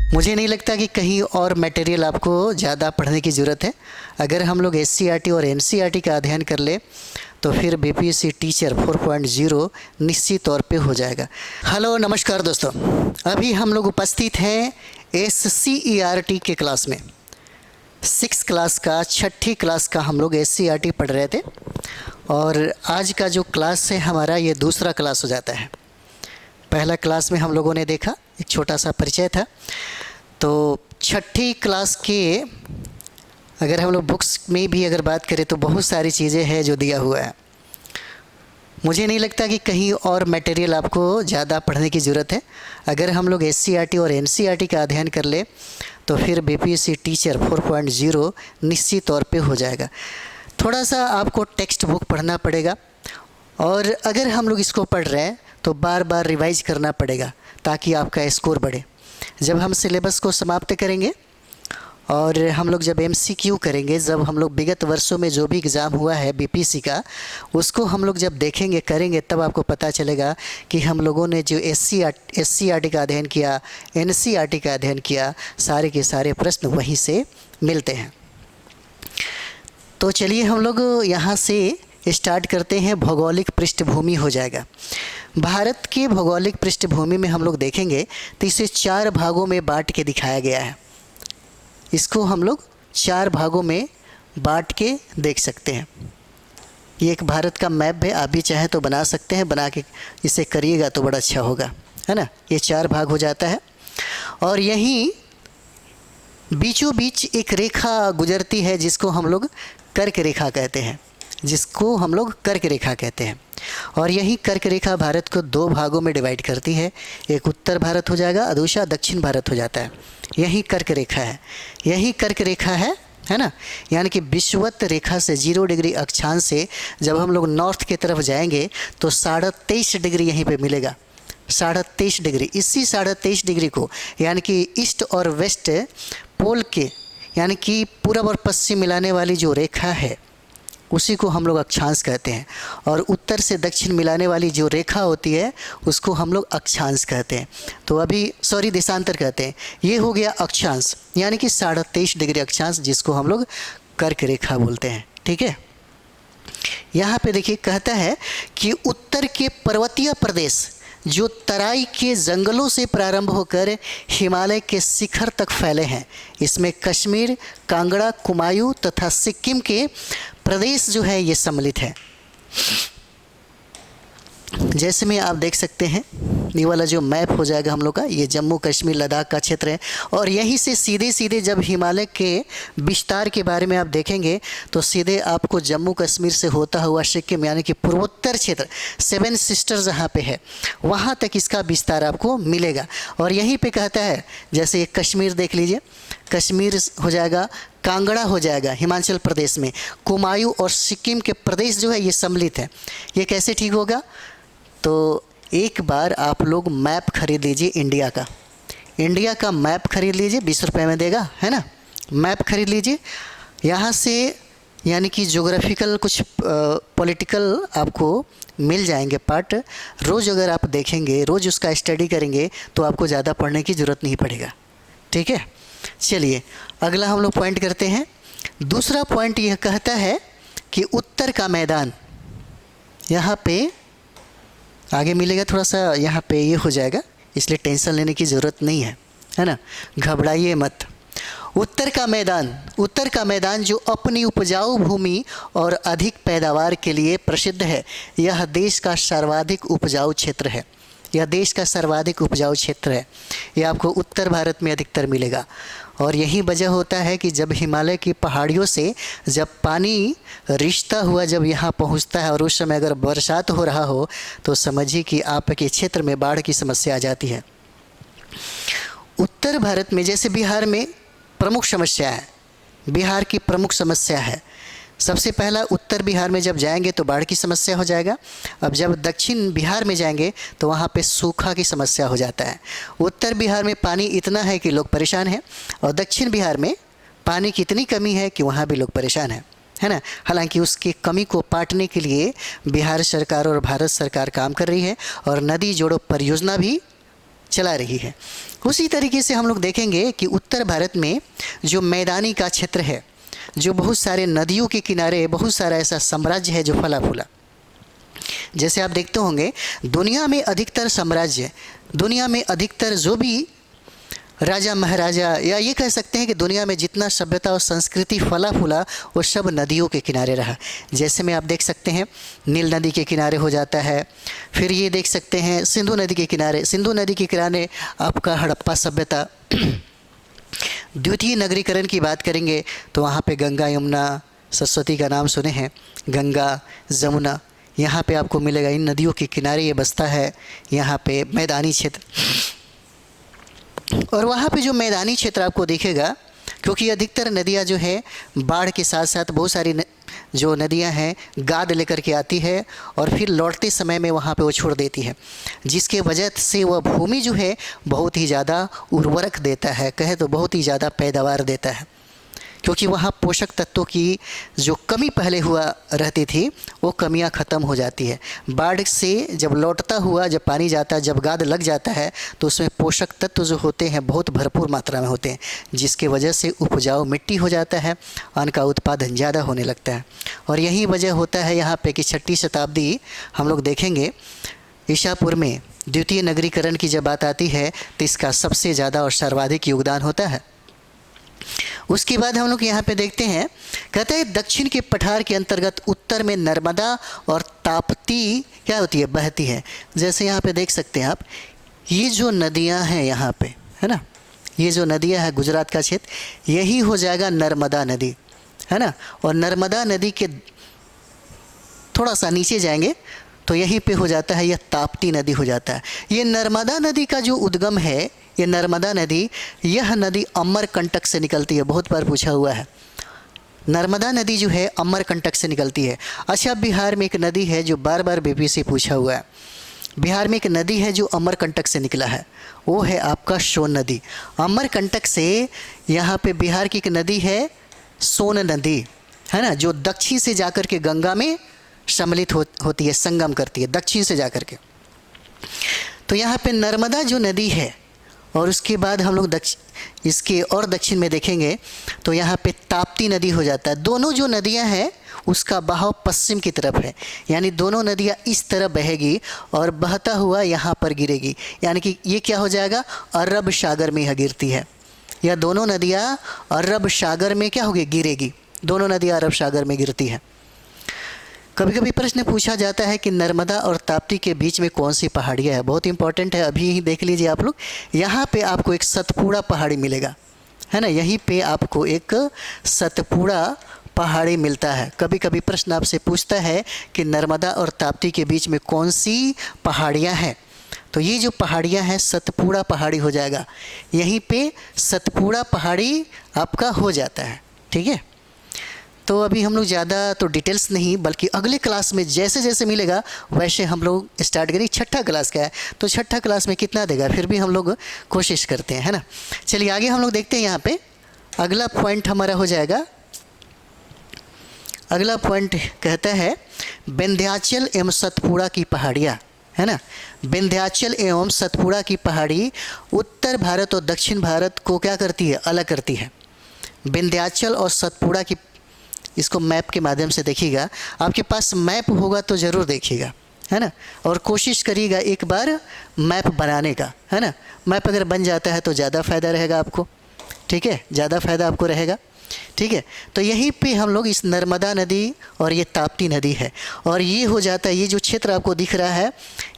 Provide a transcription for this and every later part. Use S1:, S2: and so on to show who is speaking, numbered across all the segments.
S1: मुझे नहीं लगता कि कहीं और मटेरियल आपको ज़्यादा पढ़ने की ज़रूरत है। अगर हम लोग एससीईआरटी और एनसीईआरटी का अध्ययन कर ले तो फिर बीपीएससी टीचर 4.0 निश्चित तौर पे हो जाएगा। हेलो नमस्कार दोस्तों, अभी हम लोग उपस्थित हैं एससीईआरटी के क्लास में। 6 क्लास का, छठी क्लास का हम लोग एससीईआरटी पढ़ रहे थे और आज का जो क्लास है हमारा ये दूसरा क्लास हो जाता है। पहला क्लास में हम लोगों ने देखा, एक छोटा सा परिचय था। तो छठी क्लास के अगर हम लोग बुक्स में भी अगर बात करें तो बहुत सारी चीज़ें हैं जो दिया हुआ है। मुझे नहीं लगता कि कहीं और मटेरियल आपको ज़्यादा पढ़ने की ज़रूरत है। अगर हम लोग एससीईआरटी और एनसीईआरटी का अध्ययन कर ले तो फिर बीपीएससी टीचर 4.0 निश्चित तौर पे हो जाएगा। थोड़ा सा आपको टेक्स्ट बुक पढ़ना पड़ेगा और अगर हम लोग इसको पढ़ रहे हैं तो बार बार रिवाइज करना पड़ेगा ताकि आपका स्कोर बढ़े। जब हम सिलेबस को समाप्त करेंगे और हम लोग जब एमसीक्यू करेंगे, जब हम लोग विगत वर्षों में जो भी एग्ज़ाम हुआ है बीपीएससी का उसको हम लोग जब देखेंगे करेंगे तब आपको पता चलेगा कि हम लोगों ने जो एससीईआरटी का अध्ययन किया, एनसीईआरटी का अध्ययन किया, सारे के सारे प्रश्न वहीं से मिलते हैं। तो चलिए हम लोग यहाँ से स्टार्ट करते हैं। भौगोलिक पृष्ठभूमि हो जाएगा। भारत के भौगोलिक पृष्ठभूमि में हम लोग देखेंगे तो इसे 4 भागों में बांट के दिखाया गया है। इसको हम लोग 4 भागों में बांट के देख सकते हैं। ये एक भारत का मैप है, आप भी चाहें तो बना सकते हैं, बना के इसे करिएगा तो बड़ा अच्छा होगा, है ना। ये 4 भाग हो जाता है और यहीं बीचों बीच एक रेखा गुजरती है जिसको हम लोग कर्क रेखा कहते हैं, और यही कर्क रेखा भारत को 2 भागों में डिवाइड करती है। एक उत्तर भारत हो जाएगा, दूसरा दक्षिण भारत हो जाता है। यही कर्क रेखा है ना। यानी कि विषुवत रेखा से 0 डिग्री अक्षांश से जब हम लोग नॉर्थ की तरफ जाएंगे तो 23.5 डिग्री यहीं पे मिलेगा। 23.5 डिग्री, इसी 23.5 डिग्री को यानी कि ईस्ट और वेस्ट पोल के यानी कि पूर्व और पश्चिम मिलाने वाली जो रेखा है उसी को हम लोग अक्षांश कहते हैं, और उत्तर से दक्षिण मिलाने वाली जो रेखा होती है उसको हम लोग अक्षांश कहते हैं। तो अभी देशांतर कहते हैं। ये हो गया अक्षांश यानी कि 23.5 डिग्री अक्षांश, जिसको हम लोग कर्क रेखा बोलते हैं। ठीक है। यहाँ पे देखिए कहता है कि उत्तर के पर्वतीय प्रदेश जो तराई के जंगलों से प्रारंभ होकर हिमालय के शिखर तक फैले हैं, इसमें कश्मीर, कांगड़ा, कुमायूं तथा सिक्किम के प्रदेश जो है ये सम्मिलित है। जैसे में आप देख सकते हैं ये वाला जो मैप हो जाएगा हम लोग का, ये जम्मू कश्मीर लद्दाख का क्षेत्र है, और यहीं से सीधे सीधे जब हिमालय के विस्तार के बारे में आप देखेंगे तो सीधे आपको जम्मू कश्मीर से होता हुआ सिक्किम यानी कि पूर्वोत्तर क्षेत्र 7 सिस्टर्स जहाँ पे है वहाँ तक इसका विस्तार आपको मिलेगा। और यहीं पे कहता है जैसे ये कश्मीर देख लीजिए, कश्मीर हो जाएगा, कांगड़ा हो जाएगा हिमाचल प्रदेश में, कुमायूं और सिक्किम के प्रदेश जो है ये सम्मिलित है। ये कैसे ठीक होगा? तो एक बार आप लोग मैप खरीद लीजिए इंडिया का मैप खरीद लीजिए, 20 रुपये में देगा, है ना। मैप खरीद लीजिए यहाँ से, यानी कि ज्योग्राफिकल कुछ पॉलिटिकल आपको मिल जाएंगे पार्ट। रोज़ अगर आप देखेंगे, रोज़ उसका स्टडी करेंगे तो आपको ज़्यादा पढ़ने की ज़रूरत नहीं पड़ेगा। ठीक है। चलिए अगला हम लोग पॉइंट करते हैं। दूसरा पॉइंट यह कहता है कि उत्तर का मैदान, यहाँ पे आगे मिलेगा, थोड़ा सा यहाँ पे ये हो जाएगा, इसलिए टेंशन लेने की ज़रूरत नहीं है ना, घबराइए मत। उत्तर का मैदान जो अपनी उपजाऊ भूमि और अधिक पैदावार के लिए प्रसिद्ध है, यह देश का सर्वाधिक उपजाऊ क्षेत्र है। यह आपको उत्तर भारत में अधिकतर मिलेगा, और यही वजह होता है कि जब हिमालय की पहाड़ियों से जब पानी रिश्ता हुआ जब यहाँ पहुँचता है और उस समय अगर बरसात हो रहा हो तो समझिए कि आपके क्षेत्र में बाढ़ की समस्या आ जाती है। उत्तर भारत में जैसे बिहार में प्रमुख समस्या है, बिहार की प्रमुख समस्या है। सबसे पहला उत्तर बिहार में जब जाएंगे तो बाढ़ की समस्या हो जाएगा। अब जब दक्षिण बिहार में जाएंगे तो वहाँ पे सूखा की समस्या हो जाता है। उत्तर बिहार में पानी इतना है कि लोग परेशान हैं, और दक्षिण बिहार में पानी की इतनी कमी है कि वहाँ भी लोग परेशान हैं, है ना। हालांकि उसकी कमी को पाटने के लिए बिहार सरकार और भारत सरकार काम कर रही है, और नदी जोड़ो परियोजना भी चला रही है। उसी तरीके से हम लोग देखेंगे कि उत्तर भारत में जो मैदानी का क्षेत्र है, जो बहुत सारे नदियों के किनारे बहुत सारा ऐसा साम्राज्य है जो फला फूला। जैसे आप देखते होंगे दुनिया में अधिकतर साम्राज्य, दुनिया में अधिकतर जो भी राजा महाराजा, या ये कह सकते हैं कि दुनिया में जितना सभ्यता और संस्कृति फला फूला वो सब नदियों के किनारे रहा। जैसे में आप देख सकते हैं नील नदी के किनारे हो जाता है, फिर ये देख सकते हैं सिंधु नदी के किनारे, सिंधु नदी के किनारे आपका हड़प्पा सभ्यता। द्वितीय नगरीकरण की बात करेंगे तो वहाँ पे गंगा यमुना सरस्वती का नाम सुने हैं, गंगा जमुना यहाँ पे आपको मिलेगा, इन नदियों के किनारे ये बसता है, यहाँ पे मैदानी क्षेत्र। और वहाँ पे जो मैदानी क्षेत्र आपको दिखेगा, क्योंकि अधिकतर नदियाँ जो है बाढ़ के साथ साथ बहुत सारी जो नदियाँ हैं गाद लेकर के आती है और फिर लौटते समय में वहाँ पे वो छोड़ देती है, जिसके वजह से वह भूमि जो है बहुत ही ज़्यादा उर्वरक देता है, कहे तो बहुत ही ज़्यादा पैदावार देता है, क्योंकि वहाँ पोषक तत्वों की जो कमी पहले हुआ रहती थी वो कमियाँ ख़त्म हो जाती है। बाढ़ से जब लौटता हुआ जब पानी जाता है, जब गाद लग जाता है तो उसमें पोषक तत्व जो होते हैं बहुत भरपूर मात्रा में होते हैं, जिसके वजह से उपजाऊ मिट्टी हो जाता है, अन्न का उत्पादन ज़्यादा होने लगता है। और यही वजह होता है यहाँ पे कि 6वीं शताब्दी हम लोग देखेंगे ईसापुर में द्वितीय नगरीकरण की जब बात आती है तो इसका सबसे ज़्यादा और सर्वाधिक योगदान होता है। उसके बाद हम लोग यहाँ पे देखते हैं, कहते हैं दक्षिण के पठार के अंतर्गत उत्तर में नर्मदा और ताप्ती क्या होती है, बहती है। जैसे यहाँ पे देख सकते हैं आप, ये जो नदियाँ हैं यहाँ पे है ना, ये जो नदियाँ हैं गुजरात का क्षेत्र, यही हो जाएगा नर्मदा नदी है ना। और नर्मदा नदी के थोड़ा सा नीचे जाएंगे तो यहीं पे हो जाता है यह ताप्ती नदी हो जाता है। ये नर्मदा नदी का जो उद्गम है, ये नर्मदा नदी, यह नदी अमरकंटक से निकलती है, बहुत बार पूछा हुआ है। नर्मदा नदी जो है अमरकंटक से निकलती है। अच्छा, बिहार में एक नदी है जो बार बार बीपी से पूछा हुआ है, बिहार में एक नदी है जो अमरकंटक से निकला है, वो है आपका सोन नदी। अमरकंटक से यहाँ पे बिहार की एक नदी है सोन नदी है ना, जो दक्षिण से जाकर के गंगा में सम्मिलित होती है, संगम करती है दक्षिण से जाकर के। तो यहाँ पे नर्मदा जो नदी है, और उसके बाद हम लोग इसके और दक्षिण में देखेंगे तो यहाँ पे ताप्ती नदी हो जाता है। दोनों जो नदियाँ हैं उसका बहाव पश्चिम की तरफ है, यानी दोनों नदियाँ इस तरफ बहेगी और बहता हुआ यहाँ पर गिरेगी, यानी कि ये क्या हो जाएगा, अरब सागर में यह गिरती है। यह दोनों नदियाँ अरब सागर में क्या होगी, गिरेगी। दोनों नदियाँ अरब सागर में गिरती हैं। कभी कभी प्रश्न पूछा जाता है कि नर्मदा और ताप्ती के बीच में कौन सी पहाड़ियाँ है, बहुत इंपॉर्टेंट है, अभी ही देख लीजिए आप लोग। यहाँ पे आपको एक सतपुड़ा पहाड़ी मिलेगा है ना, यहीं पे आपको एक सतपुड़ा पहाड़ी मिलता है। कभी कभी प्रश्न आपसे पूछता है कि नर्मदा और ताप्ती के बीच में कौन सी पहाड़ियाँ हैं, तो ये जो पहाड़ियाँ हैं सतपुड़ा पहाड़ी हो जाएगा, यहीं पे सतपुड़ा पहाड़ी आपका हो जाता है। ठीक है, तो अभी हम लोग ज़्यादा तो डिटेल्स नहीं, बल्कि अगले क्लास में जैसे जैसे मिलेगा वैसे हम लोग स्टार्ट करेंगे। 6ठा क्लास का है तो 6ठा क्लास में कितना देगा, फिर भी हम लोग कोशिश करते हैं है ना। चलिए आगे हम लोग देखते हैं। यहाँ पे अगला पॉइंट हमारा हो जाएगा, अगला पॉइंट कहता है विंध्याचल एवं सतपुड़ा की पहाड़ियाँ है ना। विंध्याचल एवं सतपुड़ा की पहाड़ी उत्तर भारत और दक्षिण भारत को क्या करती है, अलग करती है। विंध्याचल और सतपुड़ा की, इसको मैप के माध्यम से देखिएगा, आपके पास मैप होगा तो ज़रूर देखिएगा है ना, और कोशिश करिएगा एक बार मैप बनाने का है ना। मैप अगर बन जाता है तो ज़्यादा फ़ायदा रहेगा आपको, ठीक है, ज़्यादा फ़ायदा आपको रहेगा। ठीक है, तो यहीं पे हम लोग इस नर्मदा नदी और ये ताप्ती नदी है, और ये हो जाता है, ये जो क्षेत्र आपको दिख रहा है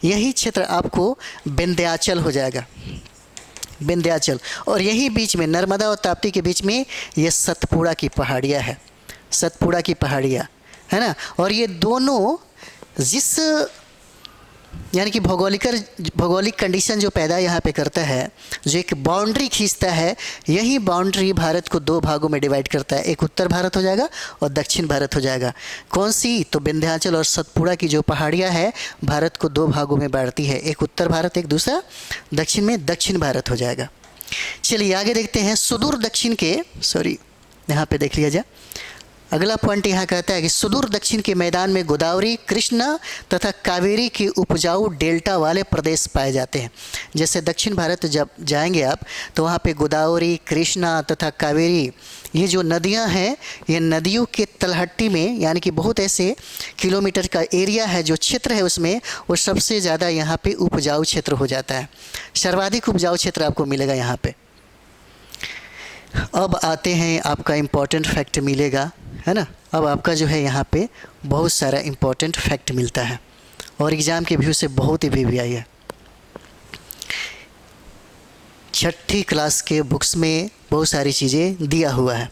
S1: यही क्षेत्र आपको विंध्याचल हो जाएगा, विंध्याचल। और यही बीच में नर्मदा और ताप्ती के बीच में ये सतपुड़ा की पहाड़ियाँ है, सतपुड़ा की पहाड़ियाँ है ना। और ये दोनों जिस यानी कि भौगोलिक कंडीशन जो पैदा यहाँ पे करता है, जो एक बाउंड्री खींचता है, यही बाउंड्री भारत को दो भागों में डिवाइड करता है। एक उत्तर भारत हो जाएगा और दक्षिण भारत हो जाएगा। कौन सी, तो विंध्याचल और सतपुड़ा की जो पहाड़ियाँ है भारत को दो भागों में बांटती है, एक उत्तर भारत, एक दूसरा दक्षिण में दक्षिण भारत हो जाएगा। चलिए आगे देखते हैं। सुदूर दक्षिण के, यहाँ पे देख लिया जाए, अगला पॉइंट यहाँ कहता है कि सुदूर दक्षिण के मैदान में गोदावरी, कृष्णा तथा कावेरी के उपजाऊ डेल्टा वाले प्रदेश पाए जाते हैं। जैसे दक्षिण भारत जब जाएंगे आप तो वहाँ पे गोदावरी, कृष्णा तथा कावेरी ये जो नदियाँ हैं, ये नदियों के तलहटी में यानी कि बहुत ऐसे किलोमीटर का एरिया है, जो क्षेत्र है उसमें वो सबसे ज़्यादा यहाँ पे उपजाऊ क्षेत्र हो जाता है। सर्वाधिक उपजाऊ क्षेत्र आपको मिलेगा यहाँ पे। अब आते हैं, आपका इम्पोर्टेंट फैक्ट मिलेगा, है ना। अब आपका जो है यहाँ पे बहुत सारा इम्पोर्टेंट फैक्ट मिलता है और एग्ज़ाम के व्यू से बहुत ही भी आई है। छठी क्लास के बुक्स में बहुत सारी चीज़ें दिया हुआ है।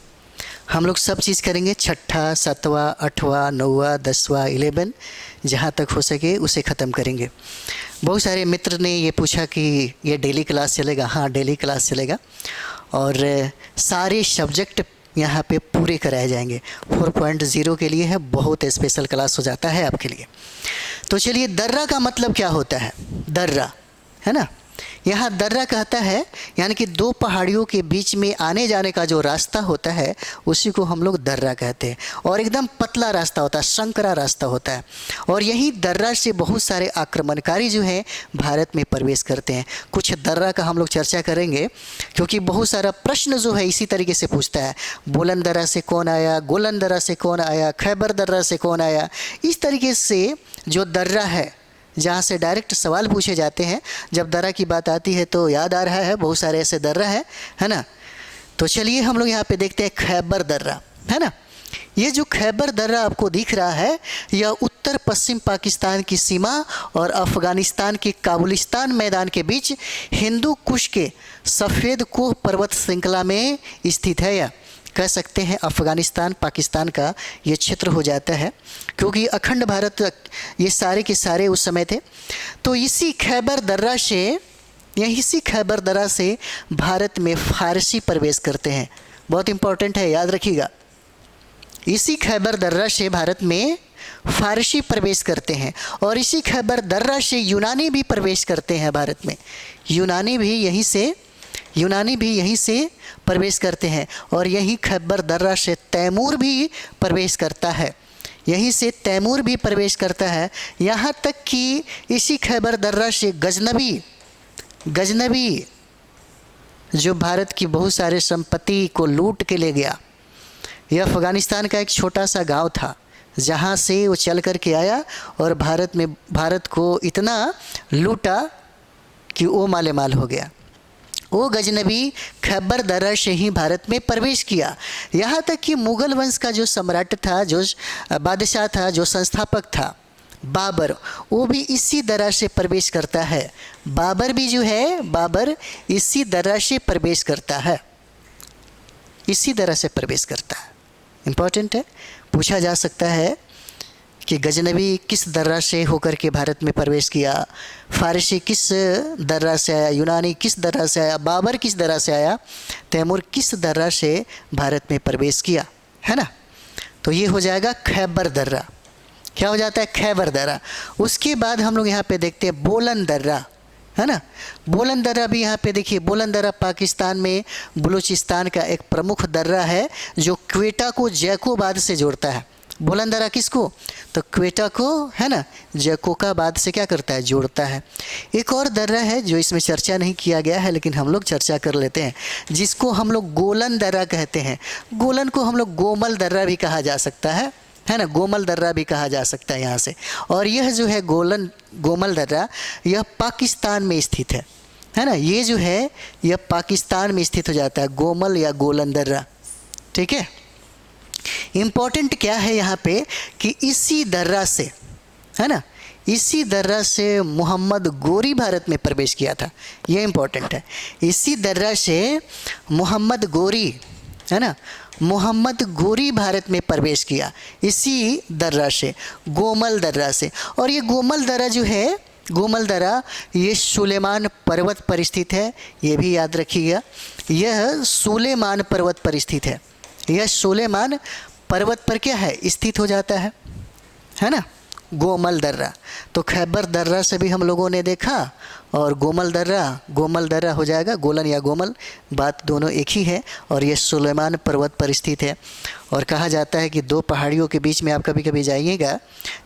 S1: हम लोग सब चीज़ करेंगे, छठा, सातवां, आठवां, नौवां, 10वां, 11 जहाँ तक हो सके उसे ख़त्म करेंगे। बहुत सारे मित्र ने ये पूछा कि ये डेली क्लास चलेगा। हाँ, डेली क्लास चलेगा और सारे सब्जेक्ट यहाँ पे पूरे कराए जाएंगे। 4.0 के लिए है, बहुत स्पेशल क्लास हो जाता है आपके लिए। तो चलिए, दर्रा का मतलब क्या होता है? दर्रा, है ना। यहाँ दर्रा कहता है यानी कि दो पहाड़ियों के बीच में आने जाने का जो रास्ता होता है उसी को हम लोग दर्रा कहते हैं। और एकदम पतला रास्ता होता है, संकरा रास्ता होता है। और यही दर्रा से बहुत सारे आक्रमणकारी जो हैं भारत में प्रवेश करते हैं। कुछ दर्रा का हम लोग चर्चा करेंगे, क्योंकि बहुत सारा प्रश्न जो है इसी तरीके से पूछता है। बोलन दर्रा से कौन आया, गोलन दर्रा से कौन आया, खैबर दर्रा से कौन आया। इस तरीके से जो दर्रा है, जहाँ से डायरेक्ट सवाल पूछे जाते हैं। जब दर्रा की बात आती है तो याद आ रहा है बहुत सारे ऐसे दर्रा है ना। तो चलिए हम लोग यहाँ पे देखते हैं खैबर दर्रा, है ना। ये जो खैबर दर्रा आपको दिख रहा है, यह उत्तर पश्चिम पाकिस्तान की सीमा और अफ़गानिस्तान के काबुलिस्तान मैदान के बीच हिंदू कुश के सफ़ेद कोह पर्वत श्रृंखला में स्थित है। या कह सकते हैं अफ़गानिस्तान पाकिस्तान का ये क्षेत्र हो जाता है, क्योंकि अखंड भारत ये सारे के सारे उस समय थे। तो इसी खैबर दर्रा से भारत में फ़ारसी प्रवेश करते हैं। बहुत इंपॉर्टेंट है, याद रखिएगा। इसी खैबर दर्रा से भारत में फ़ारसी प्रवेश करते हैं और इसी खैबर दर्रा से यूनानी भी प्रवेश करते हैं भारत में। यूनानी भी यहीं से प्रवेश करते हैं। और यही खैबर दर्रा से तैमूर भी प्रवेश करता है, यहीं से तैमूर भी प्रवेश करता है। यहाँ तक कि इसी खैबर दर्रा से गजनबी जो भारत की बहुत सारे संपत्ति को लूट के ले गया। यह अफ़गानिस्तान का एक छोटा सा गांव था, जहाँ से वो चल कर के आया और भारत को इतना लूटा कि वो माले माल हो गया। वो गजनबी खैबर दर्रा से ही भारत में प्रवेश किया। यहाँ तक कि मुग़ल वंश का जो सम्राट था, जो बादशाह था, जो संस्थापक था, बाबर, वो भी इसी दर्रा से प्रवेश करता है। बाबर इसी दर्रा से प्रवेश करता है, इम्पोर्टेंट है। पूछा जा सकता है कि गजनबी किस दर्रा से होकर के भारत में प्रवेश किया, फ़ारसी किस दर्रा से आया, यूनानी किस दर्रा से आया, बाबर किस दर्रा से आया, तैमूर किस दर्रा से भारत में प्रवेश किया, है ना। तो ये हो जाएगा खैबर दर्रा। क्या हो जाता है? खैबर दर्रा। उसके बाद हम लोग यहाँ पे देखते हैं बोलन दर्रा, है ना। बोलन दर्रा भी यहाँ पे देखिए, बोलन दर्रा पाकिस्तान में बलूचिस्तान का एक प्रमुख दर्रा है जो क्वेटा को जैकोबाद से जोड़ता है। बोलन दर्रा किसको? तो क्वेटा को, है ना, जैकोबाद से क्या करता है? जोड़ता है। एक और दर्रा है जो इसमें चर्चा नहीं किया गया है, लेकिन हम लोग चर्चा कर लेते हैं, जिसको हम लोग गोलन दर्रा कहते हैं। गोलन को हम लोग गोमल दर्रा भी कहा जा सकता है ना, गोमल दर्रा भी कहा जा सकता है यहाँ से। और यह जो है गोमल दर्रा, यह पाकिस्तान में स्थित है ना। ये जो है यह पाकिस्तान में स्थित हो जाता है, गोमल या गोलन दर्रा, ठीक है। इम्पोर्टेंट क्या है यहाँ पे कि इसी दर्रा से, है ना, इसी दर्रा से मोहम्मद गोरी भारत में प्रवेश किया था। ये इम्पोर्टेंट है। इसी दर्रा से मोहम्मद गोरी, है ना, मोहम्मद गोरी भारत में प्रवेश किया, इसी दर्रा से, गोमल दर्रा से। और ये गोमल दर्रा जो है, गोमल दर्रा ये सुलेमान पर्वत पर स्थित है, ये भी याद रखिएगा। यह सुलेमान पर्वत पर स्थित है। यह सुलेमान पर्वत पर क्या है? स्थित हो जाता है ना। गोमल दर्रा। तो खैबर दर्रा से भी हम लोगों ने देखा, और गोमल दर्रा हो जाएगा, गोलन या गोमल, बात दोनों एक ही है। और ये सुलेमान पर्वत पर स्थित है। और कहा जाता है कि दो पहाड़ियों के बीच में आप कभी कभी जाइएगा,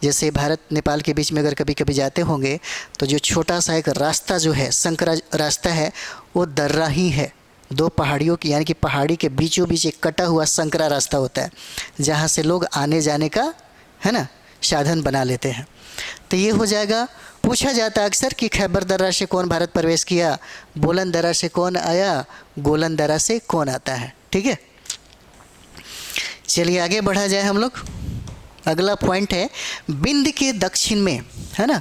S1: जैसे भारत नेपाल के बीच में अगर कभी कभी जाते होंगे, तो जो छोटा सा एक रास्ता जो है, संकरा रास्ता है, वो दर्रा ही है। दो पहाड़ियों की, यानी कि पहाड़ी के बीचों बीच एक कटा हुआ संकरा रास्ता होता है, जहाँ से लोग आने जाने का, है ना, साधन बना लेते हैं। तो ये हो जाएगा। पूछा जाता है अक्सर कि खैबर दर्रा से कौन भारत प्रवेश किया, बोलन दर्रा से कौन आया, गोलन दर्रा से कौन आता है। ठीक है, चलिए आगे बढ़ा जाए हम लोग। अगला पॉइंट है विंध्य के दक्षिण में, है ना,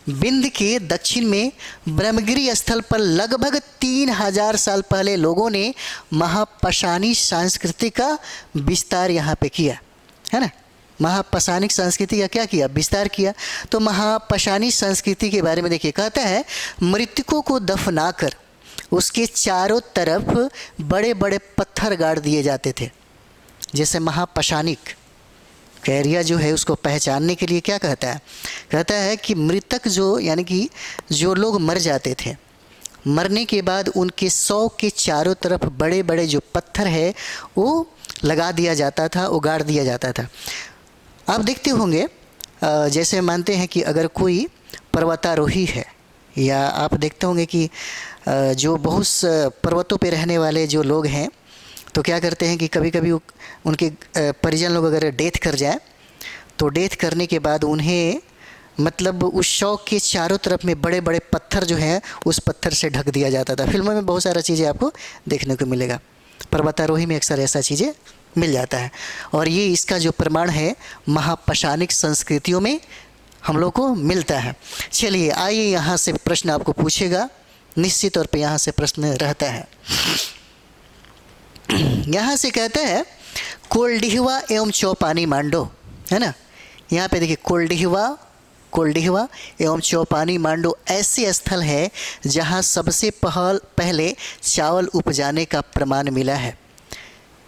S1: विंध्य के दक्षिण में ब्रह्मगिरी स्थल पर लगभग 3000 साल पहले लोगों ने महापशानी संस्कृति का विस्तार यहाँ पे किया, है ना। महापशानिक संस्कृति का क्या किया, विस्तार किया। तो महापशानी संस्कृति के बारे में देखिए, कहता है मृतकों को दफनाकर उसके चारों तरफ बड़े बड़े पत्थर गाड़ दिए जाते थे। जैसे महापशानिक एरिया जो है, उसको पहचानने के लिए क्या कहता है, कहता है कि मृतक जो, यानी कि जो लोग मर जाते थे, मरने के बाद उनके शव के चारों तरफ बड़े बड़े जो पत्थर है वो लगा दिया जाता था, वो गाड़ दिया जाता था। आप देखते होंगे, जैसे मानते हैं कि अगर कोई पर्वतारोही है, या आप देखते होंगे कि जो बहुत पर्वतों पे रहने वाले जो लोग हैं, तो क्या करते हैं कि कभी कभी उनके परिजन लोग अगर डेथ कर जाए, तो डेथ करने के बाद उन्हें, मतलब उस शव के चारों तरफ में बड़े बड़े पत्थर जो हैं, उस पत्थर से ढक दिया जाता था। फिल्मों में बहुत सारा चीज़ें आपको देखने को मिलेगा, पर्वतारोही में अक्सर ऐसा चीज़ें मिल जाता है। और ये इसका जो प्रमाण है महापशानिक संस्कृतियों में हम लोग को मिलता है। चलिए आइए, यहाँ से प्रश्न आपको पूछेगा, निश्चित तौर पे यहाँ से प्रश्न रहता है। यहाँ से कहता है कोल्डिहवा एवं चौपानी मांडो, है ना। यहाँ पे देखिए कोल्डिहवा एवं चौपानी मांडो ऐसे स्थल है जहाँ सबसे पहले चावल उपजाने का प्रमाण मिला है।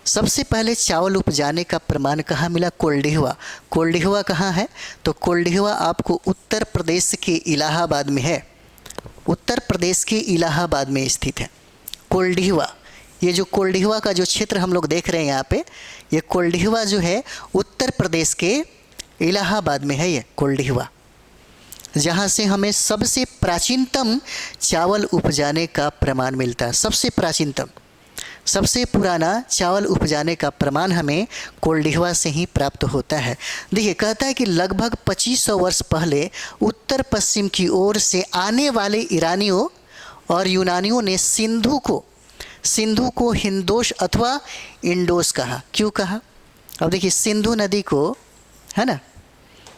S1: सबसे पहले चावल उपजाने का प्रमाण कहाँ मिला, कोल्डिहवा कहाँ है, तो कोल्डिहवा आपको उत्तर प्रदेश के इलाहाबाद में है। उत्तर प्रदेश के इलाहाबाद में स्थित है कोल्डिहवा। ये जो कोल्डिहवा का जो क्षेत्र हम लोग देख रहे हैं यहाँ पे, ये कोल्डिहवा जो है उत्तर प्रदेश के इलाहाबाद में है। ये कोल्डिहवा, जहाँ से हमें सबसे प्राचीनतम चावल उपजाने का प्रमाण मिलता है। सबसे प्राचीनतम, सबसे पुराना चावल उपजाने का प्रमाण हमें कोल्डिहवा से ही प्राप्त होता है। देखिए, कहता है कि लगभग 2500 वर्ष पहले उत्तर पश्चिम की ओर से आने वाले ईरानियों और यूनानियों ने सिंधु को हिंदोश अथवा इंडोस कहा। क्यों कहा, अब देखिए सिंधु नदी को, है ना,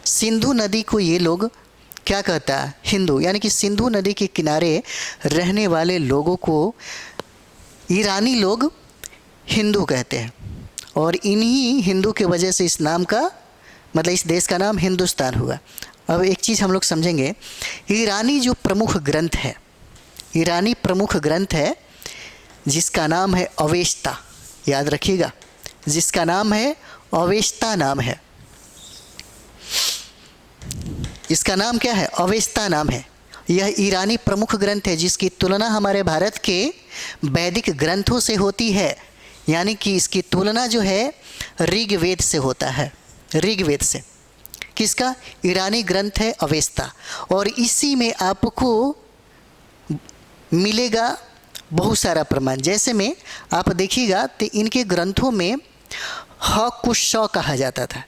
S1: सिंधु नदी को ये लोग क्या कहता है, हिंदू, यानी कि सिंधु नदी के किनारे रहने वाले लोगों को ईरानी लोग हिंदू कहते हैं। और इन्हीं हिंदू के वजह से इस नाम का, मतलब इस देश का नाम हिंदुस्तान हुआ। अब एक चीज़ हम लोग समझेंगे, ईरानी जो प्रमुख ग्रंथ है, ईरानी प्रमुख ग्रंथ है जिसका नाम है अवेस्ता, याद रखिएगा, जिसका नाम है अवेस्ता नाम है। इसका नाम क्या है, अवेस्ता नाम है। यह ईरानी प्रमुख ग्रंथ है जिसकी तुलना हमारे भारत के वैदिक ग्रंथों से होती है। यानी कि इसकी तुलना जो है ऋग्वेद से होता है, ऋग्वेद से। किसका, ईरानी ग्रंथ है अवेस्ता। और इसी में आपको मिलेगा बहुत सारा प्रमाण। जैसे में आप देखिएगा तो इनके ग्रंथों में ह को श कहा जाता था,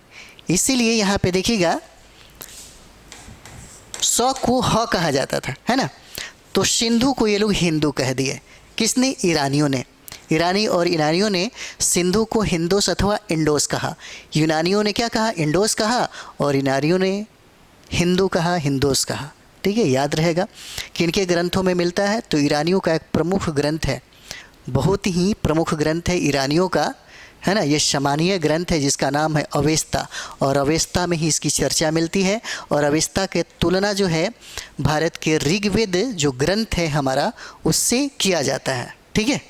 S1: इसीलिए यहाँ पे देखिएगा स को ह कहा जाता था, है ना। तो सिंधु को ये लोग हिंदू कह दिए। किसने, ईरानियों ने। ईरानी और ईरानियों ने सिंधु को हिंदोस अथवा इंडोस कहा। यूनानियों ने क्या कहा, इंडोस कहा, और ईरानियों ने हिंदू कहा, हिंदोस कहा। ठीक है, याद रहेगा कि इनके ग्रंथों में मिलता है। तो ईरानियों का एक प्रमुख ग्रंथ है, बहुत ही प्रमुख ग्रंथ है ईरानियों का, है ना। ये शमानीय ग्रंथ है जिसका नाम है अवेस्ता, और अवेस्ता में ही इसकी चर्चा मिलती है। और अवेस्ता के तुलना जो है भारत के ऋग्वेद जो ग्रंथ है हमारा, उससे किया जाता है। ठीक है,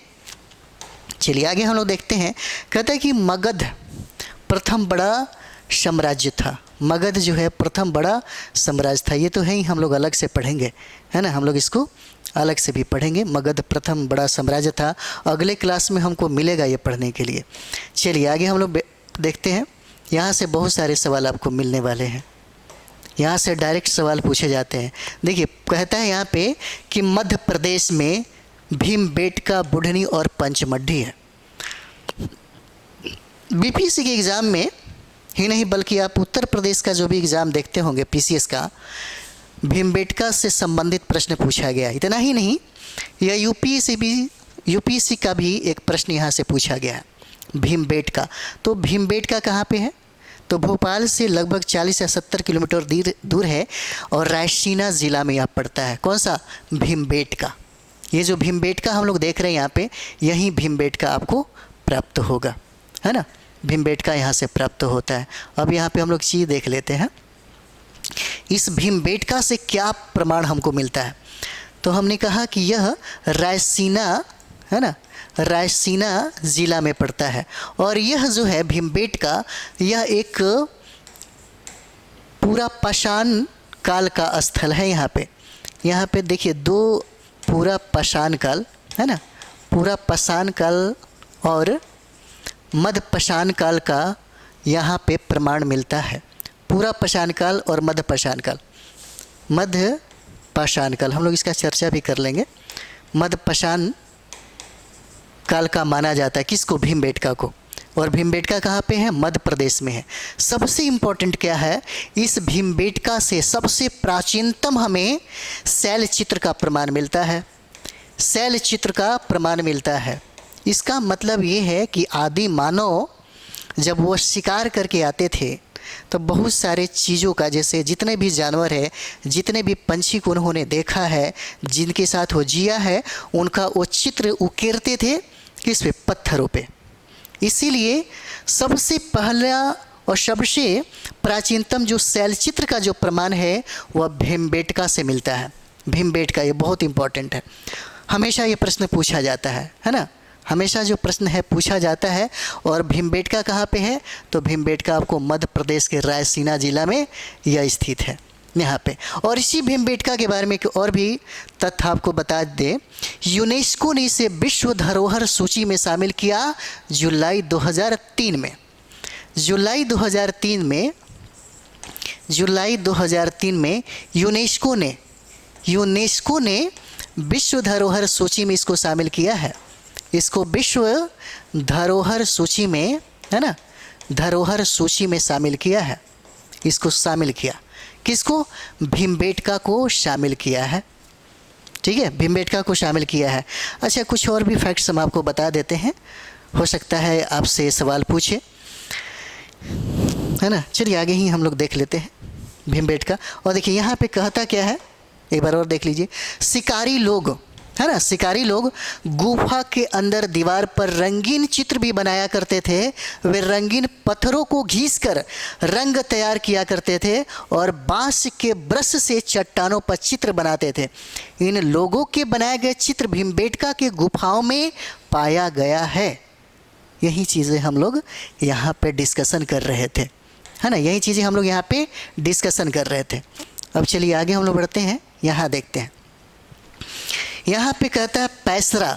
S1: चलिए आगे हम लोग देखते हैं। कहते हैं कि मगध प्रथम बड़ा साम्राज्य था। मगध जो है प्रथम बड़ा साम्राज्य था। ये तो है ही, हम लोग अलग से पढ़ेंगे, है ना, हम लोग इसको अलग से भी पढ़ेंगे। मगध प्रथम बड़ा साम्राज्य था, अगले क्लास में हमको मिलेगा ये पढ़ने के लिए। चलिए आगे हम लोग देखते हैं। यहाँ से बहुत सारे सवाल आपको मिलने वाले हैं, यहाँ से डायरेक्ट सवाल पूछे जाते हैं। देखिए कहता है यहाँ पे कि मध्य प्रदेश में भीमबेटका, बुढ़नी और पंचमढ़ी है। बीपीएससी के एग्ज़ाम में ही नहीं बल्कि आप उत्तर प्रदेश का जो भी एग्ज़ाम देखते होंगे पीसीएस का, भीमबेटका से संबंधित प्रश्न पूछा गया। इतना ही नहीं, यह यूपीएससी का भी एक प्रश्न यहाँ से पूछा गया है, भीमबेटका। तो भीमबेटका कहाँ पे है? तो भोपाल से लगभग 40 या 70 किलोमीटर दूर है और रायसीना ज़िला में यह पड़ता है। कौन सा? भीमबेटका। ये जो भीमबेटका हम लोग देख रहे हैं यहाँ पे, यही भीमबेटका आपको प्राप्त होगा, है ना। भीमबेटका यहाँ से प्राप्त होता है। अब यहाँ पे हम लोग चीज़ देख लेते हैं, इस भीमबेटका से क्या प्रमाण हमको मिलता है। तो हमने कहा कि यह रायसीना, है ना, रायसीना ज़िला में पड़ता है। और यह जो है भीमबेटका, यह एक पूरा पाषाण काल का स्थल है। यहाँ पे देखिए दो पूरा पाषाण काल, है ना, पूरा पाषाण काल और मध्य पाषाण काल का यहाँ पे प्रमाण मिलता है। पूरा पाषाण काल और मध्य पाषाण काल, मध्य पाषाण काल हम लोग इसका चर्चा भी कर लेंगे। मध्य पाषाण काल का माना जाता है किसको? भीमबेटका को। और भीमबेटका कहाँ पे है? मध्य प्रदेश में है। सबसे इम्पोर्टेंट क्या है, इस भीमबेटका से सबसे प्राचीनतम हमें शैल चित्र का प्रमाण मिलता है। शैल चित्र का प्रमाण मिलता है। इसका मतलब ये है कि आदि मानव जब वो शिकार करके आते थे तो बहुत सारे चीज़ों का, जैसे जितने भी जानवर है, जितने भी पंछी को उन्होंने देखा है, जिनके साथ वो जिया है, उनका वो चित्र उकेरते थे किस पे? पत्थरों पे। इसीलिए सबसे पहला और सबसे प्राचीनतम जो शैल चित्र का जो प्रमाण है वह भीमबेटका से मिलता है। भीमबेटका ये बहुत इम्पोर्टेंट है, हमेशा ये प्रश्न पूछा जाता है ना, हमेशा जो प्रश्न है पूछा जाता है। और भीमबेटका कहाँ पे है? तो भीमबेटका आपको मध्य प्रदेश के रायसीना जिला में यह स्थित है यहाँ पे। और इसी भीमबेटका के बारे में एक और भी तथ्य आपको बता दें, यूनेस्को ने इसे विश्व धरोहर सूची में शामिल किया जुलाई 2003 में। जुलाई 2003 में यूनेस्को ने विश्व धरोहर सूची में इसको शामिल किया है। इसको विश्व धरोहर सूची में, है ना, धरोहर सूची में शामिल किया है। इसको शामिल किया, किसको? भीमबेटका को शामिल किया है। ठीक है, भीमबेटका को शामिल किया है। अच्छा, कुछ और भी फैक्ट्स हम आपको बता देते हैं, हो सकता है आपसे सवाल पूछे, है ना। चलिए आगे ही हम लोग देख लेते हैं भीमबेटका। और देखिए यहाँ पे कहता क्या है, एक बार और देख लीजिए। शिकारी लोग, है ना, शिकारी लोग गुफा के अंदर दीवार पर रंगीन चित्र भी बनाया करते थे। वे रंगीन पत्थरों को घिसकर रंग तैयार किया करते थे और बांस के ब्रश से चट्टानों पर चित्र बनाते थे। इन लोगों के बनाए गए चित्र भीमबेटका के गुफाओं में पाया गया है। यही चीज़ें हम लोग यहाँ पे डिस्कशन कर रहे थे, है ना, यही चीज़ें हम लोग यहाँ पे डिस्कशन कर रहे थे। अब चलिए आगे हम लोग बढ़ते हैं, यहाँ देखते हैं। यहाँ पे कहता है पैसरा।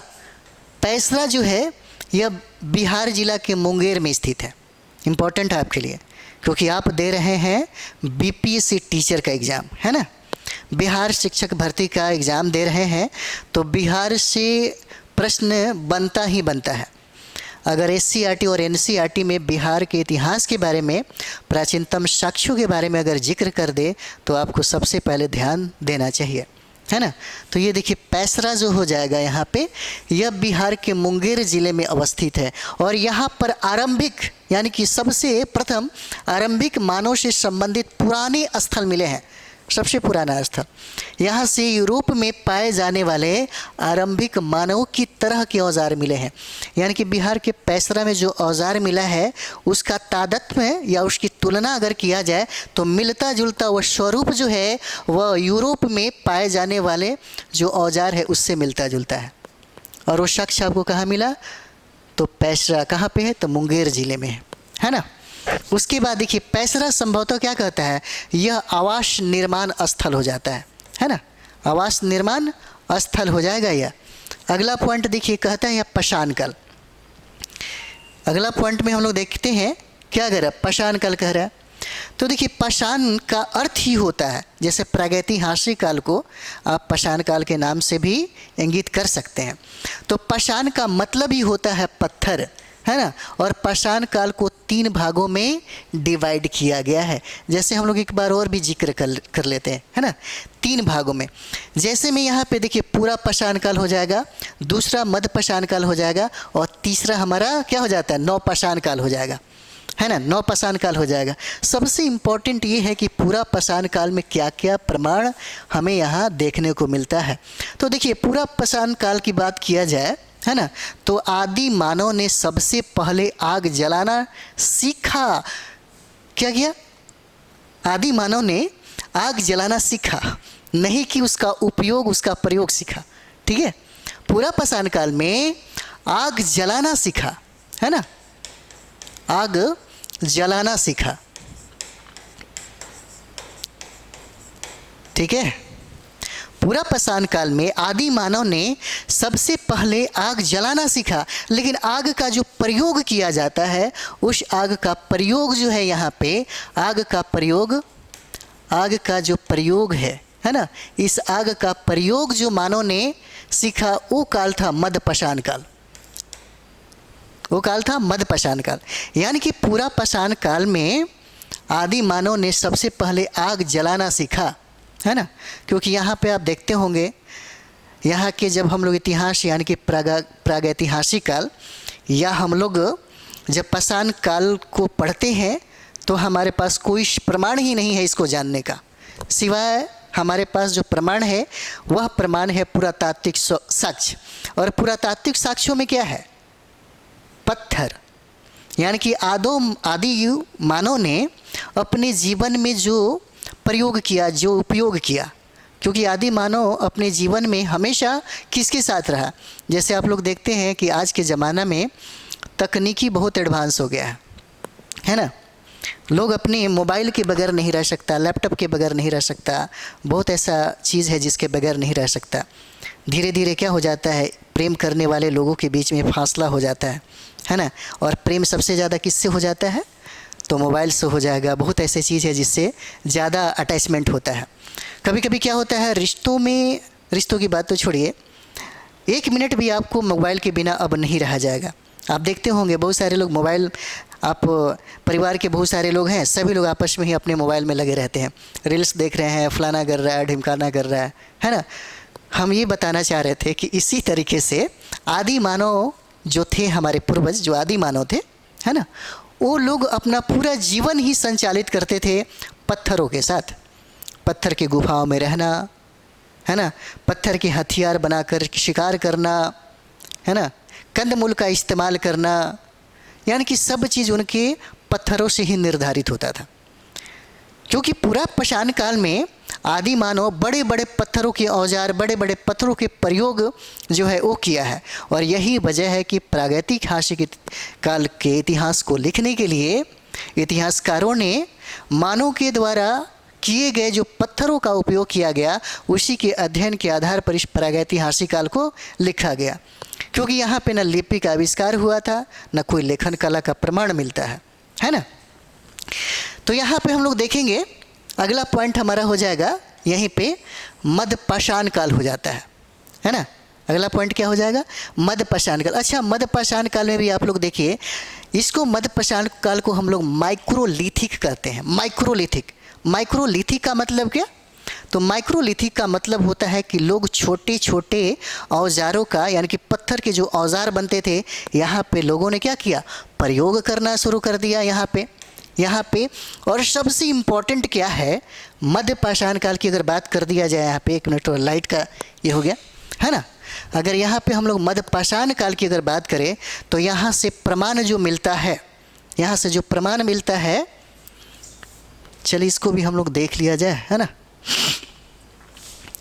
S1: पैसरा जो है यह बिहार जिला के मुंगेर में स्थित है। इम्पॉर्टेंट है आपके लिए, क्योंकि आप दे रहे हैं बीपीएससी टीचर का एग्ज़ाम, है ना, बिहार शिक्षक भर्ती का एग्ज़ाम दे रहे हैं, तो बिहार से प्रश्न बनता ही बनता है। अगर एससीईआरटी और एनसीईआरटी में बिहार के इतिहास के बारे में, प्राचीनतम साक्ष्यों के बारे में अगर जिक्र कर दे तो आपको सबसे पहले ध्यान देना चाहिए, है ना। तो ये देखिए पैसरा जो हो जाएगा यहाँ पे, यह बिहार के मुंगेर ज़िले में अवस्थित है। और यहाँ पर आरंभिक, यानी कि सबसे प्रथम आरंभिक मानव से संबंधित पुराने स्थल मिले हैं। सबसे पुराना स्थल यहाँ से यूरोप में पाए जाने वाले आरंभिक मानव की तरह के औजार मिले हैं। यानी कि बिहार के पैसरा में जो औजार मिला है उसका तादात्म्य या उसकी तुलना अगर किया जाए तो मिलता जुलता वह स्वरूप जो है वह यूरोप में पाए जाने वाले जो औजार है उससे मिलता जुलता है। और वो शख्स आपको कहाँ मिला? तो पैसरा कहाँ पे है? तो मुंगेर ज़िले में है ना। उसके बाद देखिए पैसरा संभवतः क्या कहता है, यह आवास निर्माण स्थल हो जाता है ना, आवास निर्माण स्थल हो जाएगा यह। अगला पॉइंट देखिए कहता है यह पाषाण काल। अगला पॉइंट में हम लोग देखते हैं क्या कह रहा है, पाषाण काल कह रहा है। तो देखिए पाषाण का अर्थ ही होता है, जैसे प्रागैतिहासिक काल को आप पाषाण काल के नाम से भी इंगित कर सकते हैं। तो पाषाण का मतलब ही होता है पत्थर, है ना। और पाषाण काल को 3 भागों में डिवाइड किया गया है, जैसे हम लोग एक बार और भी जिक्र कर लेते हैं, है ना, 3 भागों में। जैसे में यहाँ पे देखिए पूरा पाषाण काल हो जाएगा, दूसरा मध्य पाषाण काल हो जाएगा, और तीसरा हमारा क्या हो जाता है, नव पाषाण काल हो जाएगा, है ना, नव पाषाण काल हो जाएगा। सबसे इम्पॉर्टेंट ये है कि पूरा पाषाण काल में क्या क्या प्रमाण हमें यहाँ देखने को मिलता है। तो देखिए पूरा पाषाण काल की बात किया जाए, है ना, तो आदि मानव ने सबसे पहले आग जलाना सीखा। क्या किया, आदि मानव ने आग जलाना सीखा, नहीं कि उसका उपयोग उसका प्रयोग सीखा। ठीक है, पूरा पाषाण काल में आग जलाना सीखा, है ना, आग जलाना सीखा। ठीक है, पूरा पाषाण काल में आदि मानव ने सबसे पहले आग जलाना सीखा, लेकिन आग का जो प्रयोग किया जाता है, उस आग का प्रयोग जो है यहाँ पे, आग का जो प्रयोग है ना, इस आग का प्रयोग जो मानव ने सीखा वो काल था मध्य पाषाण काल, वो काल था मध्य पाषाण काल। यानी कि पूरा पाषाण काल में आदि मानव ने सबसे पहले आग जलाना सीखा, है ना। क्योंकि यहाँ पे आप देखते होंगे, यहाँ के जब हम लोग इतिहास यानी कि प्रागैतिहासिक काल, या हम लोग जब पाषाण काल को पढ़ते हैं तो हमारे पास कोई प्रमाण ही नहीं है इसको जानने का, सिवाय हमारे पास जो प्रमाण है वह प्रमाण है पुरातात्विक साक्ष्य। और पुरातात्विक साक्ष्यों में क्या है, पत्थर। यानी कि आदि मानव ने अपने जीवन में जो प्रयोग किया, जो उपयोग किया, क्योंकि आदि मानव अपने जीवन में हमेशा किसके साथ रहा। जैसे आप लोग देखते हैं कि आज के ज़माना में तकनीकी बहुत एडवांस हो गया है ना, लोग अपने मोबाइल के बगैर नहीं रह सकता, लैपटॉप के बगैर नहीं रह सकता, बहुत ऐसा चीज़ है जिसके बगैर नहीं रह सकता। धीरे धीरे क्या हो जाता है, प्रेम करने वाले लोगों के बीच में फासला हो जाता है ना। और प्रेम सबसे ज़्यादा किससे हो जाता है, तो मोबाइल से हो जाएगा। बहुत ऐसी चीज़ है जिससे ज़्यादा अटैचमेंट होता है। कभी कभी क्या होता है रिश्तों में, रिश्तों की बात तो छोड़िए, 1 मिनट भी आपको मोबाइल के बिना अब नहीं रहा जाएगा। आप देखते होंगे बहुत सारे लोग मोबाइल, आप परिवार के बहुत सारे लोग हैं, सभी लोग आपस में ही अपने मोबाइल में लगे रहते हैं, रील्स देख रहे हैं, फलाना कर रहा है, ढिमकाना कर रहा है ना। हम ये बताना चाह रहे थे कि इसी तरीके से आदि मानव जो थे, हमारे पूर्वज जो आदि मानव थे, है ना, वो लोग अपना पूरा जीवन ही संचालित करते थे पत्थरों के साथ। पत्थर की गुफाओं में रहना, है ना, पत्थर के हथियार बनाकर शिकार करना, है ना, कंदमूल का इस्तेमाल करना, यानी कि सब चीज़ उनके पत्थरों से ही निर्धारित होता था। क्योंकि पूरा पाषाण काल में आदि मानव बड़े बड़े पत्थरों के औजार, बड़े बड़े पत्थरों के प्रयोग जो है वो किया है। और यही वजह है कि प्रागैतिहासिक काल के इतिहास को लिखने के लिए इतिहासकारों ने मानव के द्वारा किए गए जो पत्थरों का उपयोग किया गया, उसी के अध्ययन के आधार पर इस प्रागैतिहासिक काल को लिखा गया। क्योंकि यहाँ पे न लिपि का आविष्कार हुआ था, न कोई लेखन कला का प्रमाण मिलता है ना। तो यहाँ पे हम लोग देखेंगे, अगला पॉइंट हमारा हो जाएगा यहीं पे मध्य पाषाण काल हो जाता है ना। अगला पॉइंट क्या हो जाएगा, मध्य पाषाण काल। अच्छा, मध्य पाषाण काल में भी आप लोग देखिए, इसको मध्य पाषाण काल को हम लोग माइक्रोलिथिक कहते हैं। माइक्रोलिथिक, माइक्रोलिथिक का मतलब क्या, तो माइक्रोलिथिक का मतलब होता है कि लोग छोटे छोटे औजारों का, यानी कि पत्थर के जो औजार बनते थे, यहाँ पे लोगों ने क्या किया, प्रयोग करना शुरू कर दिया यहाँ पे। और सबसे इम्पॉर्टेंट क्या है, मध्य पाषाण काल की अगर बात कर दिया जाए, यहाँ पे 1 मिनट और लाइट का ये हो गया है ना। अगर यहाँ पे हम लोग मध्य पाषाण काल की अगर बात करें तो यहाँ से प्रमाण जो मिलता है, यहाँ से जो प्रमाण मिलता है, चलिए इसको भी हम लोग देख लिया जाए, है ना।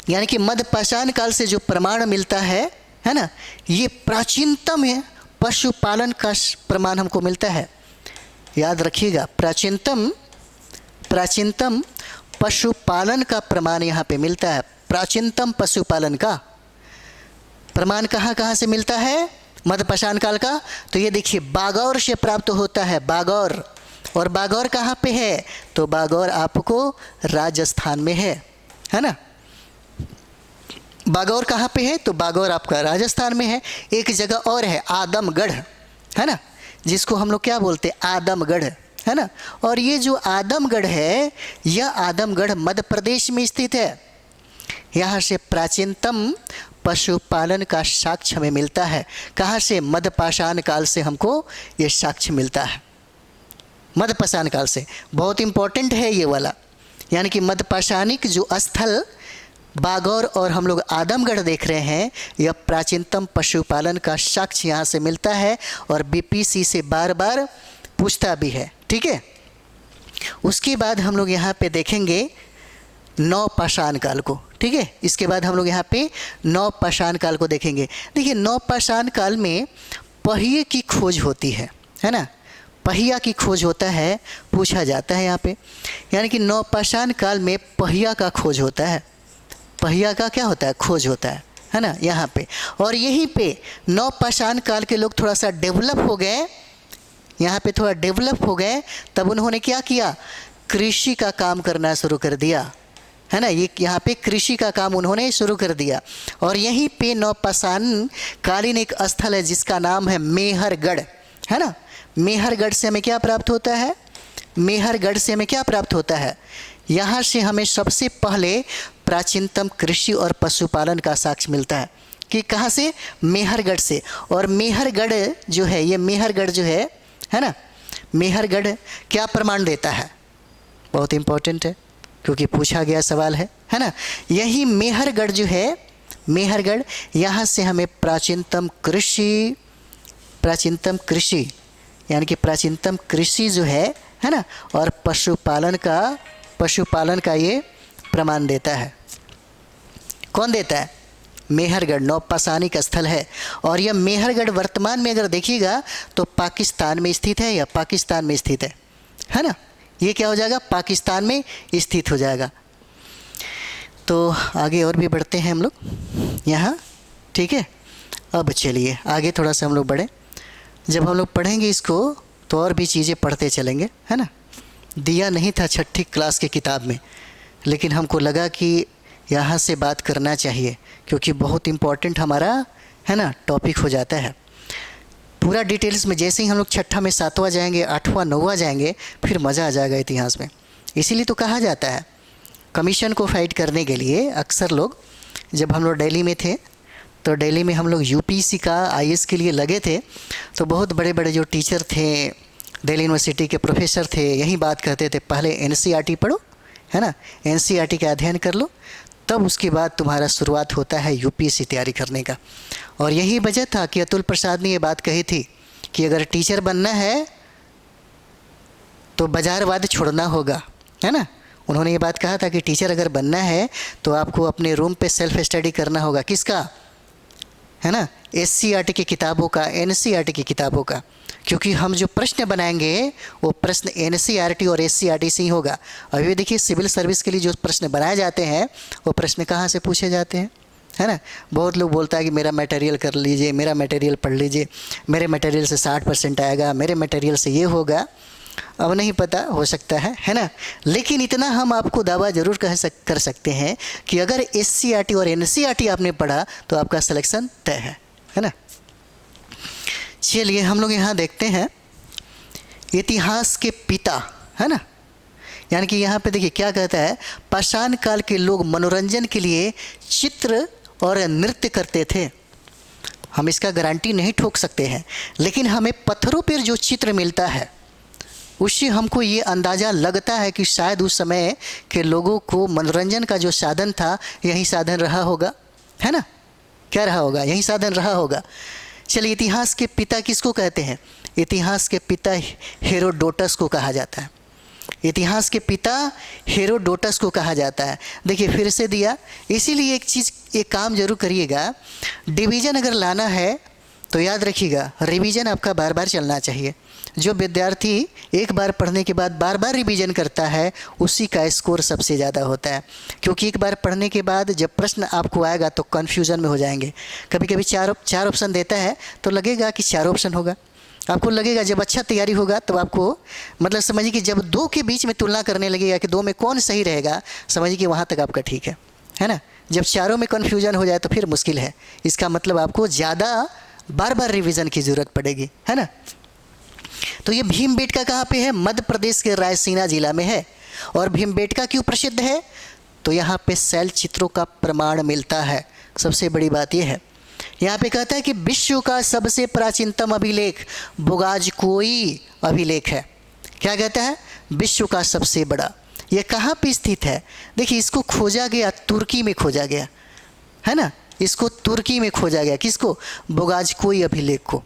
S1: यानी कि मध्य पाषाण काल से जो प्रमाण मिलता है ना, ये प्राचीनतम है, पशुपालन का प्रमाण हमको मिलता है। याद रखिएगा, प्राचीनतम पशुपालन का प्रमाण यहाँ पे मिलता है। प्राचीनतम पशुपालन का प्रमाण कहाँ से मिलता है? मध्यपाषाण काल का। तो ये देखिए, बागौर से प्राप्त होता है, बागौर। और बागौर कहाँ पे है? तो बागौर आपको राजस्थान में है ना। बागौर कहाँ पे है? तो बागौर आपका राजस्थान में है। एक जगह और है, आदमगढ़, है ना, जिसको हम लोग क्या बोलते हैं? आदमगढ़, है ना। और ये जो आदमगढ़ है, यह आदमगढ़ मध्य प्रदेश में स्थित है। यहाँ से प्राचीनतम पशुपालन का साक्ष्य हमें मिलता है। कहाँ से? मध्यपाषाण काल से हमको ये साक्ष्य मिलता है, मध्यपाषाण काल से। बहुत इम्पोर्टेंट है ये वाला, यानी कि मध्यपाषाणिक जो स्थल बागौर और हम लोग आदमगढ़ देख रहे हैं, यह प्राचीनतम पशुपालन का साक्ष्य यहाँ से मिलता है और बीपीसी से बार बार पूछता भी है, ठीक है। उसके बाद हम लोग यहाँ पे देखेंगे नवपाषाण काल को, ठीक है। इसके बाद हम लोग यहाँ पे नवपाषाण काल को देखेंगे। देखिए, नवपाषाण काल में पहिए की खोज होती है ना, पहिया की खोज होता है, पूछा जाता है यहाँ पे। यानी कि नवपाषाण काल में पहिया का खोज होता है, पहिया का क्या होता है? खोज होता है ना, यहाँ पे। और यहीं पे नवपाषाण काल के लोग थोड़ा सा डेवलप हो गए, यहाँ पे थोड़ा डेवलप हो गए, तब उन्होंने क्या किया? कृषि का काम करना शुरू कर दिया, है ना। ये यहाँ पे कृषि का काम उन्होंने शुरू कर दिया। और यहीं पे नवपाषाण कालीन एक स्थल है जिसका नाम है मेहरगढ़, है ना। मेहरगढ़ से हमें क्या प्राप्त होता है? मेहरगढ़ से हमें क्या प्राप्त होता है? यहाँ से हमें सबसे पहले प्राचीनतम कृषि और पशुपालन का साक्ष्य मिलता है। कि कहाँ से? मेहरगढ़ से। और मेहरगढ़ जो है, ये मेहरगढ़ जो है ना, मेहरगढ़ क्या प्रमाण देता है? बहुत इम्पोर्टेंट है, क्योंकि पूछा गया सवाल है ना। यही मेहरगढ़ जो है, मेहरगढ़, यहाँ से हमें प्राचीनतम कृषि यानी कि प्राचीनतम कृषि जो है ना, और पशुपालन का ये प्रमाण देता है। कौन देता है? मेहरगढ़ नवपाषाणिक स्थल है। और यह मेहरगढ़ वर्तमान में अगर देखिएगा तो पाकिस्तान में स्थित है, या पाकिस्तान में स्थित है ना। ये क्या हो जाएगा? पाकिस्तान में स्थित हो जाएगा। तो आगे और भी बढ़ते हैं हम लोग यहाँ, ठीक है। अब चलिए आगे थोड़ा सा हम लोग बढ़े। जब हम लोग पढ़ेंगे इसको तो और भी चीज़ें पढ़ते चलेंगे, है ना। दिया नहीं था 6ठी क्लास की किताब में, लेकिन हमको लगा कि यहाँ से बात करना चाहिए, क्योंकि बहुत इम्पोर्टेंट हमारा, है ना, टॉपिक हो जाता है। पूरा डिटेल्स में जैसे ही हम लोग 6ठा में 7वां जाएंगे, 8वां 9वां जाएंगे, फिर मज़ा आ जाएगा इतिहास में। इसीलिए तो कहा जाता है, कमीशन को फाइट करने के लिए अक्सर लोग, जब हम लोग दिल्ली में थे तो दिल्ली में हम लोग यूपीएससी का आईएएस के लिए लगे थे, तो बहुत बड़े बड़े जो टीचर थे, दिल्ली यूनिवर्सिटी के प्रोफेसर थे, यही बात कहते थे, पहले एनसीईआरटी पढ़ो, है ना, एनसीईआरटी का अध्ययन कर लो, तब उसके बाद तुम्हारा शुरुआत होता है यूपीएससी तैयारी करने का। और यही वजह था कि अतुल प्रसाद ने ये बात कही थी कि अगर टीचर बनना है तो बाजारवाद छोड़ना होगा, है ना। उन्होंने ये बात कहा था कि टीचर अगर बनना है तो आपको अपने रूम पे सेल्फ स्टडी करना होगा। किसका? है ना, एससीईआरटी की किताबों का, एनसीईआरटी की किताबों का, क्योंकि हम जो प्रश्न बनाएंगे वो प्रश्न एनसीईआरटी और एससीईआरटी से ही होगा। अभी देखिए, सिविल सर्विस के लिए जो प्रश्न बनाए जाते हैं वो प्रश्न कहाँ से पूछे जाते हैं, है ना। बहुत लोग बोलता है कि मेरा मटेरियल कर लीजिए, मेरा मटेरियल पढ़ लीजिए, मेरे मटेरियल से 60% आएगा, मेरे मटेरियल से ये होगा। अब नहीं पता, हो सकता है ना। लेकिन इतना हम आपको दावा जरूर कर सकते हैं कि अगर एससीईआरटी और एनसीईआरटी आपने पढ़ा तो आपका सिलेक्शन तय है ना। चलिए हम लोग यहाँ देखते हैं इतिहास के पिता, है ना। यानी कि यहाँ पे देखिए क्या कहता है, पाषाण काल के लोग मनोरंजन के लिए चित्र और नृत्य करते थे। हम इसका गारंटी नहीं ठोक सकते हैं, लेकिन हमें पत्थरों पर जो चित्र मिलता है उससे हमको ये अंदाज़ा लगता है कि शायद उस समय के लोगों को मनोरंजन का जो साधन था यही साधन रहा होगा, है ना। क्या रहा होगा? यही साधन रहा होगा। चलिए, इतिहास के पिता किसको कहते हैं? इतिहास के पिता हेरोडोटस को कहा जाता है। इतिहास के पिता हेरोडोटस को कहा जाता है। देखिए फिर से दिया, इसीलिए एक काम जरूर करिएगा, डिवीज़न अगर लाना है तो याद रखिएगा, रिवीजन आपका बार बार चलना चाहिए। जो विद्यार्थी एक बार पढ़ने के बाद बार बार रिवीजन करता है उसी का स्कोर सबसे ज़्यादा होता है। क्योंकि एक बार पढ़ने के बाद जब प्रश्न आपको आएगा तो कन्फ्यूज़न में हो जाएंगे। कभी कभी चार ऑप्शन देता है तो लगेगा कि 4 ऑप्शन होगा, आपको लगेगा। जब अच्छा तैयारी होगा तो आपको मतलब समझिए कि जब 2 के बीच में तुलना करने लगेगा कि 2 में कौन सही रहेगा, समझिए कि वहाँ तक आपका ठीक है ना। जब चारों में कन्फ्यूजन हो जाए तो फिर मुश्किल है। इसका मतलब आपको ज़्यादा बार बार रिवीजन की ज़रूरत पड़ेगी, है ना। तो ये भीमबेटका कहाँ पे है? मध्य प्रदेश के रायसीना जिला में है। और भीमबेटका क्यों प्रसिद्ध है? तो यहाँ पे शैल चित्रों का प्रमाण मिलता है। सबसे बड़ी बात ये है, यहाँ पे कहता है कि विश्व का सबसे प्राचीनतम अभिलेख बुगाजकोई अभिलेख है। क्या कहता है? विश्व का सबसे बड़ा। ये कहाँ पे स्थित है? देखिए, इसको खोजा गया, तुर्की में खोजा गया, है ना। इसको तुर्की में खोजा गया। किसको? बुगाजकोई अभिलेख को।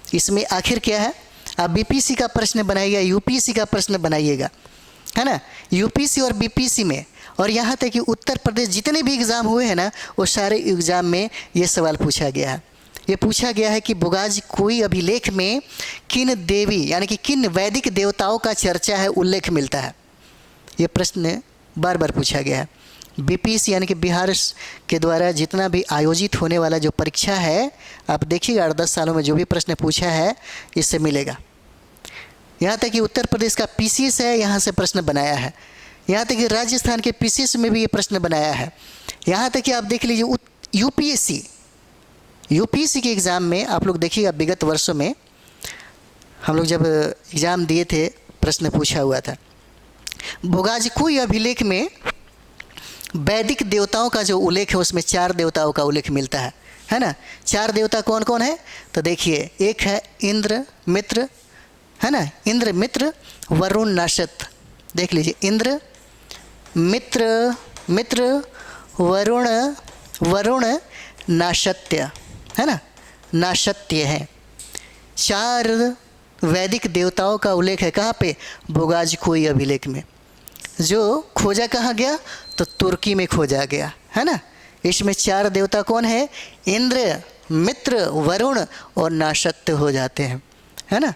S1: इसमें आखिर क्या है? आप बीपीएससी का प्रश्न बनाइएगा, यूपीएससी का प्रश्न बनाइएगा, है ना। यूपीएससी और बीपीएससी में, और यहाँ तक कि उत्तर प्रदेश जितने भी एग्ज़ाम हुए हैं ना, वो सारे एग्ज़ाम में ये सवाल पूछा गया है। ये पूछा गया है कि बुगाजकोई अभिलेख में किन देवी यानी कि किन वैदिक देवताओं का चर्चा है, उल्लेख मिलता है। ये प्रश्न बार बार पूछा गया है। बीपीएससी यानी कि बिहार के द्वारा जितना भी आयोजित होने वाला जो परीक्षा है, आप देखिएगा 8-10 सालों में जो भी प्रश्न पूछा है इससे मिलेगा। यहाँ तक कि उत्तर प्रदेश का पीसीएस है, यहाँ से प्रश्न बनाया है। यहाँ तक कि राजस्थान के पीसीएस में भी ये प्रश्न बनाया है। यहाँ तक कि आप देख लीजिए यूपीएससी के एग्ज़ाम में आप लोग देखिएगा, विगत वर्षों में हम लोग जब एग्ज़ाम दिए थे प्रश्न पूछा हुआ था। बुगाजकोई अभिलेख में वैदिक देवताओं का जो उल्लेख है उसमें 4 देवताओं का उल्लेख मिलता है ना। 4 देवता कौन कौन है? तो देखिए, एक है इंद्र मित्र, है ना। इंद्र मित्र वरुण नाशत। देख लीजिए, इंद्र मित्र वरुण नाशत्य, है ना। नाशत्य है। 4 वैदिक देवताओं का उल्लेख है। कहाँ पे? बुगाजकोई अभिलेख में। जो खोजा कहाँ गया? तो तुर्की में खोजा गया, है ना। इसमें 4 देवता कौन है? इंद्र मित्र वरुण और नाशत्य हो जाते हैं, है ना।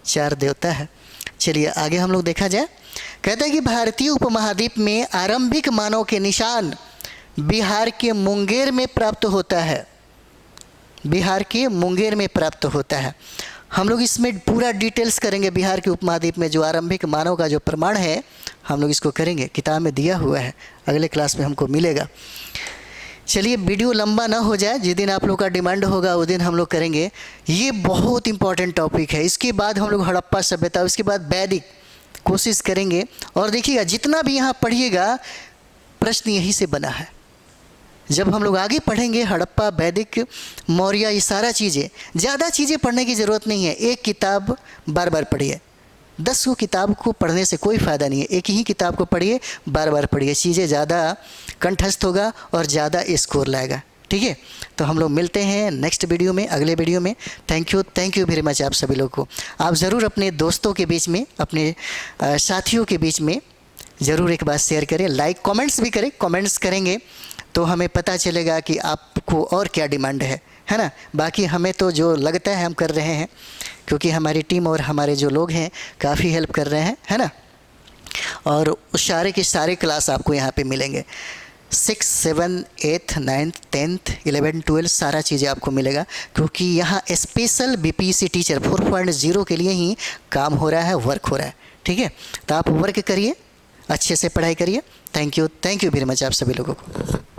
S1: 4 देवता है। चलिए आगे हम लोग देखा जाए। कहता है कि भारतीय उपमहाद्वीप में आरंभिक मानव के निशान बिहार के मुंगेर में प्राप्त होता है। बिहार के मुंगेर में प्राप्त होता है। हम लोग इसमें पूरा डिटेल्स करेंगे। बिहार के उपमहाद्वीप में जो आरंभिक मानव का जो प्रमाण है, हम लोग इसको करेंगे। किताब में दिया हुआ है, अगले क्लास में हमको मिलेगा। चलिए, वीडियो लंबा ना हो जाए, जिस दिन आप लोग का डिमांड होगा उस दिन हम लोग करेंगे। ये बहुत इंपॉर्टेंट टॉपिक है। इसके बाद हम लोग हड़प्पा सभ्यता, उसके बाद वैदिक कोशिश करेंगे। और देखिएगा, जितना भी यहाँ पढ़िएगा प्रश्न यहीं से बना है। जब हम लोग आगे पढ़ेंगे हड़प्पा, वैदिक, मौर्य, ये सारा चीज़ें, ज़्यादा चीज़ें पढ़ने की ज़रूरत नहीं है। एक किताब बार बार पढ़िए। 10 को किताब को पढ़ने से कोई फ़ायदा नहीं है। एक ही किताब को पढ़िए, बार बार पढ़िए। चीज़ें ज़्यादा कंठस्थ होगा और ज़्यादा स्कोर लाएगा। ठीक है, तो हम लोग मिलते हैं नेक्स्ट वीडियो में, अगले वीडियो में। थैंक यू वेरी मच आप सभी लोग को। आप ज़रूर अपने दोस्तों के बीच में, अपने साथियों के बीच में ज़रूर एक बार शेयर करें, लाइक कमेंट्स भी करें। कमेंट्स करेंगे तो हमें पता चलेगा कि आपको और क्या डिमांड है ना। बाकी हमें तो जो लगता है हम कर रहे हैं, क्योंकि हमारी टीम और हमारे जो लोग हैं काफ़ी हेल्प कर रहे हैं, है ना। और उस सारे के सारे क्लास आपको यहाँ पे मिलेंगे। 6, 7, 8, 9, 10, 11, 12 सारा चीज़ें आपको मिलेगा। क्योंकि यहाँ स्पेशल बीपीएससी टीचर 4.0 के लिए ही काम हो रहा है, वर्क हो रहा है। ठीक है, तो आप वर्क करिए, अच्छे से पढ़ाई करिए। थैंक यू वेरी मच आप सभी लोगों को।